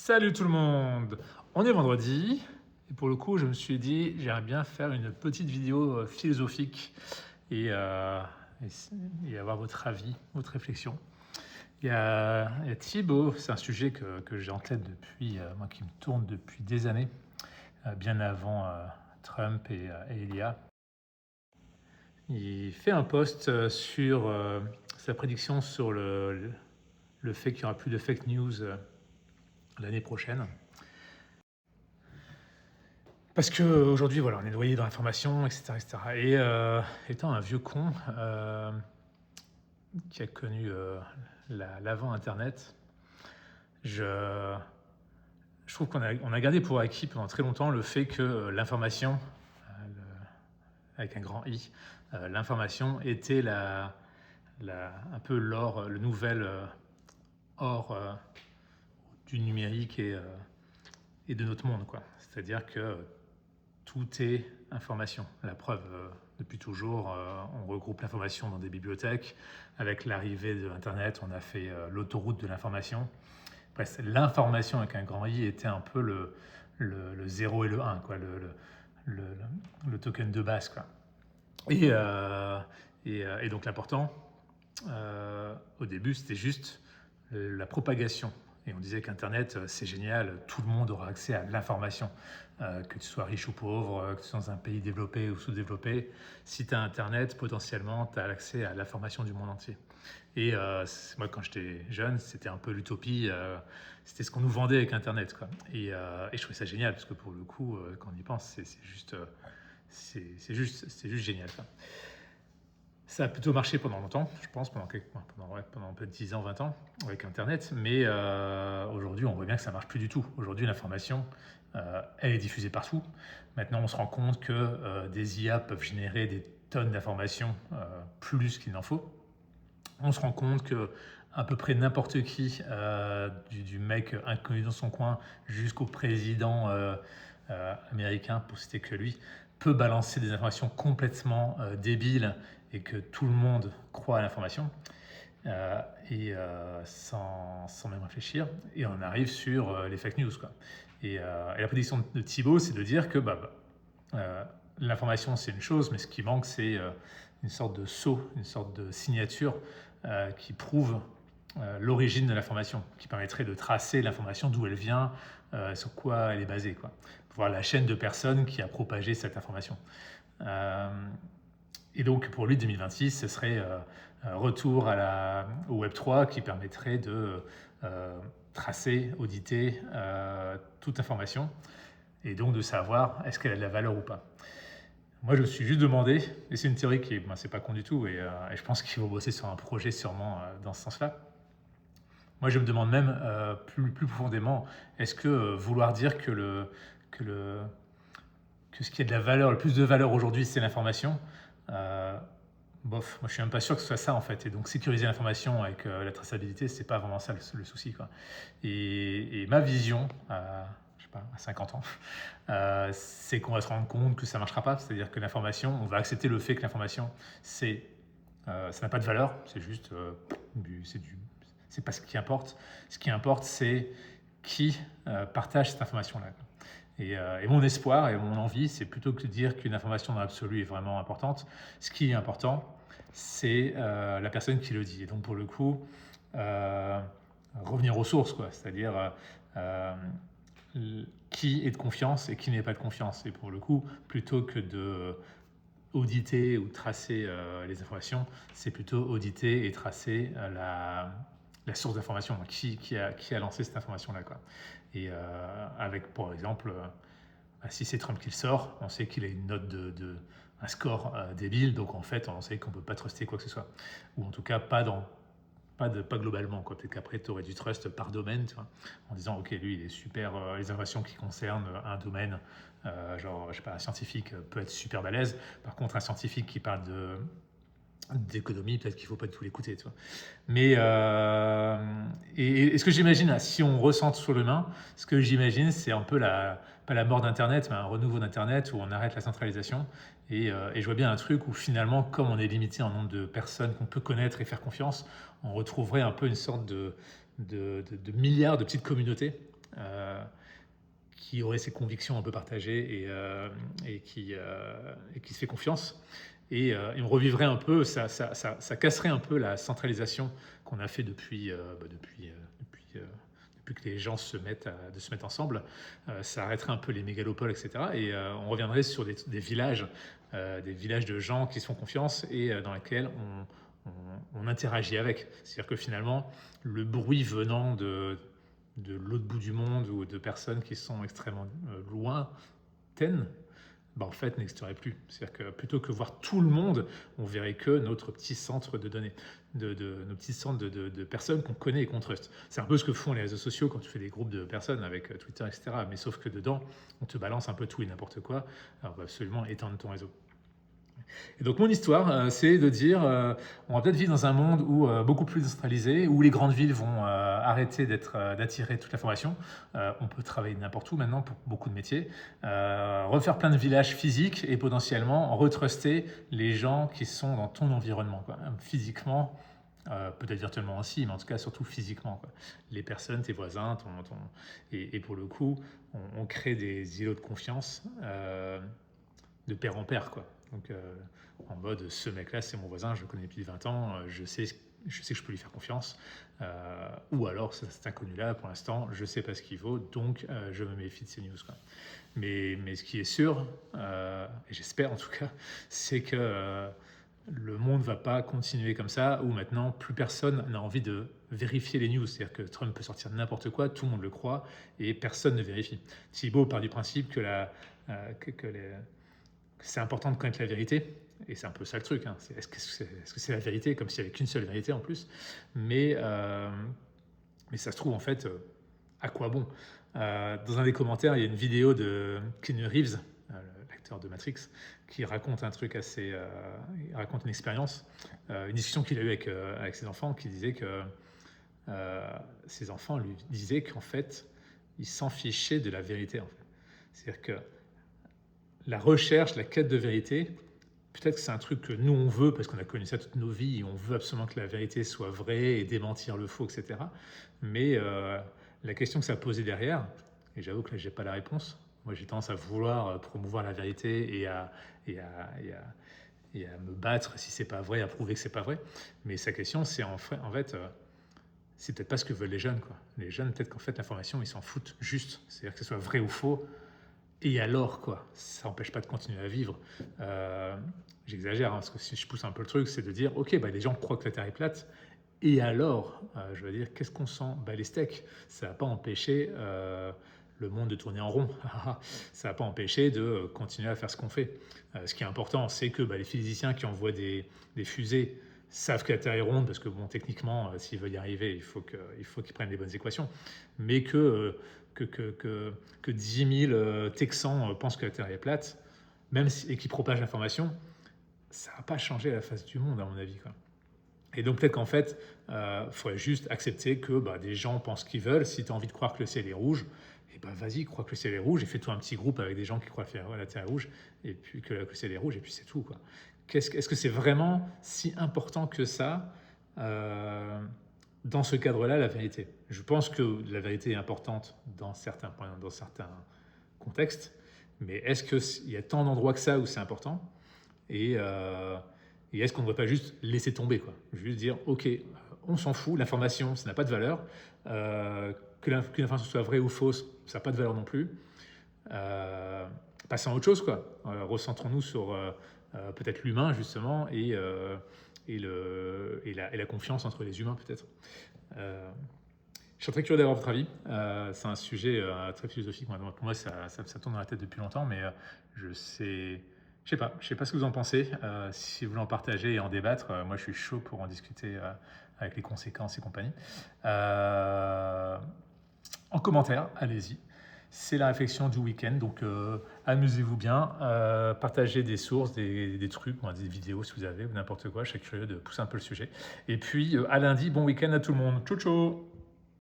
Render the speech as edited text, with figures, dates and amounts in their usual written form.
Salut tout le monde! On est vendredi et pour le coup, je me suis dit, j'aimerais bien faire une petite vidéo philosophique et, et avoir votre avis, votre réflexion. Il y a Thibaut, c'est un sujet que j'ai en tête depuis, moi qui me tourne depuis des années, bien avant Trump et Elia. Il fait un post sur sa prédiction sur le fait qu'il n'y aura plus de fake news l'année prochaine. Parce qu'aujourd'hui, voilà, on est noyé dans l'information, etc., etc. Et étant un vieux con qui a connu l'avant Internet, je, je trouve qu'on a gardé pour acquis pendant très longtemps le fait que l'information, avec un grand I, l'information était un peu l'or, le nouvel or du numérique et de notre monde, quoi. C'est-à-dire que tout est information. La preuve, depuis toujours, on regroupe l'information dans des bibliothèques. Avec l'arrivée de Internet, on a fait l'autoroute de l'information. Bref, l'information avec un grand I était un peu le 0 et le 1, quoi, le token de base, quoi. Et donc l'important, au début, c'était juste la propagation. Et on disait qu'Internet, c'est génial, tout le monde aura accès à l'information. Que tu sois riche ou pauvre, que tu sois dans un pays développé ou sous-développé, si tu as Internet, potentiellement, tu as accès à l'information du monde entier. Et moi, quand j'étais jeune, c'était un peu l'utopie, c'était ce qu'on nous vendait avec Internet, quoi. Et je trouvais ça génial, parce que pour le coup, quand on y pense, c'est juste génial, quoi. Ça a plutôt marché pendant longtemps, je pense, pendant peut-être 10 ans, 20 ans, avec Internet. Mais aujourd'hui, on voit bien que ça ne marche plus du tout. Aujourd'hui, l'information, elle est diffusée partout. Maintenant, on se rend compte que des IA peuvent générer des tonnes d'informations, plus qu'il n'en faut. On se rend compte que à peu près n'importe qui, du mec inconnu dans son coin jusqu'au président américain, pour citer que lui, peut balancer des informations complètement débiles et que tout le monde croit à l'information, sans même réfléchir. Et on arrive sur les fake news, quoi. Et la prédiction de Thibaut, c'est de dire que l'information, c'est une chose, mais ce qui manque, c'est une sorte de sceau, une sorte de signature qui prouve l'origine de l'information, qui permettrait de tracer l'information, d'où elle vient, sur quoi elle est basée, quoi. Voir la chaîne de personnes qui a propagé cette information. Et donc pour lui, 2026, ce serait retour au Web3 qui permettrait de tracer, auditer toute information et donc de savoir est-ce qu'elle a de la valeur ou pas. Moi, je me suis juste demandé, et c'est une théorie qui est, c'est pas con du tout, et je pense qu'il faut bosser sur un projet sûrement dans ce sens-là. Moi, je me demande même plus profondément, est-ce que vouloir dire que ce qui a de la valeur, le plus de valeur aujourd'hui, c'est l'information, bof, moi je suis même pas sûr que ce soit ça en fait. Et donc sécuriser l'information avec la traçabilité, c'est pas vraiment ça le souci, quoi. Et ma vision, je sais pas, à 50 ans, c'est qu'on va se rendre compte que ça marchera pas. C'est-à-dire que l'information, on va accepter le fait que l'information, ça n'a pas de valeur, c'est juste, c'est pas ce qui importe. Ce qui importe, c'est qui partage cette information-là. Et mon espoir et mon envie, c'est plutôt que de dire qu'une information dans l'absolu est vraiment importante. Ce qui est important, c'est la personne qui le dit. Et donc pour le coup, revenir aux sources, quoi. C'est-à-dire qui est de confiance et qui n'est pas de confiance. Et pour le coup, plutôt que de auditer ou tracer les informations, c'est plutôt auditer et tracer la source d'information, qui a lancé cette information-là, quoi. Et avec, par exemple, si c'est Trump qui le sort, on sait qu'il a une note un score débile, donc en fait, on sait qu'on ne peut pas truster quoi que ce soit. Ou en tout cas, pas globalement, quoi. Peut-être qu'après, tu aurais du trust par domaine, tu vois, en disant, ok, lui, il est super, les informations qui concernent un domaine, genre, je sais pas, un scientifique peut être super balèze. Par contre, un scientifique qui parle d'économie, peut-être qu'il ne faut pas tout l'écouter, tu vois. Mais et ce que j'imagine, si on ressent sur l'humain, ce que j'imagine, c'est un peu pas la mort d'Internet, mais un renouveau d'Internet où on arrête la centralisation. Et je vois bien un truc où finalement, comme on est limité en nombre de personnes qu'on peut connaître et faire confiance, on retrouverait un peu une sorte de milliards de petites communautés qui aurait ses convictions un peu partagées et qui se fait confiance. Et on revivrait un peu, ça casserait un peu la centralisation qu'on a fait depuis que les gens se mettent ensemble. Ça arrêterait un peu les mégalopoles, etc. Et on reviendrait sur des villages de gens qui se font confiance et dans lesquels on interagit avec. C'est-à-dire que finalement, le bruit venant de l'autre bout du monde ou de personnes qui sont extrêmement lointaines, en fait, n'existerait plus. C'est-à-dire que plutôt que voir tout le monde, on verrait que notre petit centre de données, nos petits centres de personnes qu'on connaît et qu'on trust. C'est un peu ce que font les réseaux sociaux quand tu fais des groupes de personnes avec Twitter, etc. Mais sauf que dedans, on te balance un peu tout et n'importe quoi. Alors, on va absolument éteindre ton réseau. Et donc mon histoire, c'est de dire, on va peut-être vivre dans un monde où beaucoup plus décentralisé, où les grandes villes vont arrêter d'attirer toute l'information. On peut travailler n'importe où maintenant pour beaucoup de métiers, refaire plein de villages physiques et potentiellement retruster les gens qui sont dans ton environnement, quoi. Physiquement. Peut-être virtuellement aussi, mais en tout cas surtout physiquement, quoi. Les personnes, tes voisins, et pour le coup, on crée des îlots de confiance de père en père, quoi. Donc en mode, ce mec-là, c'est mon voisin, je le connais depuis 20 ans, je sais que je peux lui faire confiance. Ou alors, cet inconnu-là, pour l'instant, je ne sais pas ce qu'il vaut, donc je me méfie de ces news, quoi. Mais ce qui est sûr, et j'espère en tout cas, c'est que le monde ne va pas continuer comme ça, où maintenant, plus personne n'a envie de vérifier les news. C'est-à-dire que Trump peut sortir n'importe quoi, tout le monde le croit, et personne ne vérifie. Thibault part du principe que c'est important de connaître la vérité, et c'est un peu ça le truc, hein. Est-ce que c'est la vérité, comme s'il n'y avait qu'une seule vérité en plus, mais ça se trouve en fait, à quoi bon? Dans un des commentaires, il y a une vidéo de Keanu Reeves, l'acteur de Matrix, qui raconte un truc il raconte une expérience, une discussion qu'il a eue avec ses enfants, qui disait que ses enfants lui disaient qu'en fait, ils s'en fichaient de la vérité, en fait. C'est-à-dire que la recherche, la quête de vérité, peut-être que c'est un truc que nous on veut parce qu'on a connu ça toute nos vies et on veut absolument que la vérité soit vraie et démentir le faux, etc. Mais la question que ça posait derrière, et j'avoue que là j'ai pas la réponse, moi j'ai tendance à vouloir promouvoir la vérité et à me battre si c'est pas vrai, à prouver que c'est pas vrai. Mais sa question c'est en fait c'est peut-être pas ce que veulent les jeunes, quoi. Les jeunes, peut-être qu'en fait l'information ils s'en foutent juste, c'est-à-dire que ce soit vrai ou faux. Et alors, quoi, ça n'empêche pas de continuer à vivre. J'exagère, hein, parce que si je pousse un peu le truc, c'est de dire, ok, les gens croient que la Terre est plate, et alors, je veux dire, qu'est-ce qu'on sent? Les steaks, ça va pas empêcher le monde de tourner en rond. Ça va pas empêcher de continuer à faire ce qu'on fait. Ce qui est important, c'est que les physiciens qui envoient des fusées savent que la Terre est ronde, parce que bon, techniquement, s'ils veulent y arriver, il faut qu'ils prennent les bonnes équations. Mais que 10 000 Texans pensent que la Terre est plate, et qui propagent l'information, ça va pas changer la face du monde, à mon avis, quoi. Et donc peut-être qu'en fait, il faudrait juste accepter que des gens pensent ce qu'ils veulent. Si tu as envie de croire que le ciel est rouge, et vas-y, crois que le ciel est rouge, et fais-toi un petit groupe avec des gens qui croient que la Terre est rouge, et puis que le ciel est rouge, et puis c'est tout, quoi. Est-ce que c'est vraiment si important que ça dans ce cadre-là, la vérité? Je pense que la vérité est importante dans certains contextes, mais est-ce qu'il y a tant d'endroits que ça où c'est important? Et est-ce qu'on ne devrait pas juste laisser tomber, quoi? Juste dire, ok, on s'en fout, l'information, ça n'a pas de valeur. Que l'information soit vraie ou fausse, ça n'a pas de valeur non plus. Passons à autre chose, quoi. Recentrons-nous sur peut-être l'humain, justement, et la confiance entre les humains, peut-être. Je suis très curieux d'avoir votre avis. C'est un sujet très philosophique. Pour moi, ça tourne dans la tête depuis longtemps, mais je sais pas ce que vous en pensez. Si vous voulez en partager et en débattre, moi je suis chaud pour en discuter avec les conséquences et compagnie. En commentaire, allez-y. C'est la réflexion du week-end, donc amusez-vous bien, partagez des sources, des trucs, des vidéos si vous avez, ou n'importe quoi. Je suis curieux de pousser un peu le sujet. Et puis à lundi, bon week-end à tout le monde. Ciao ciao.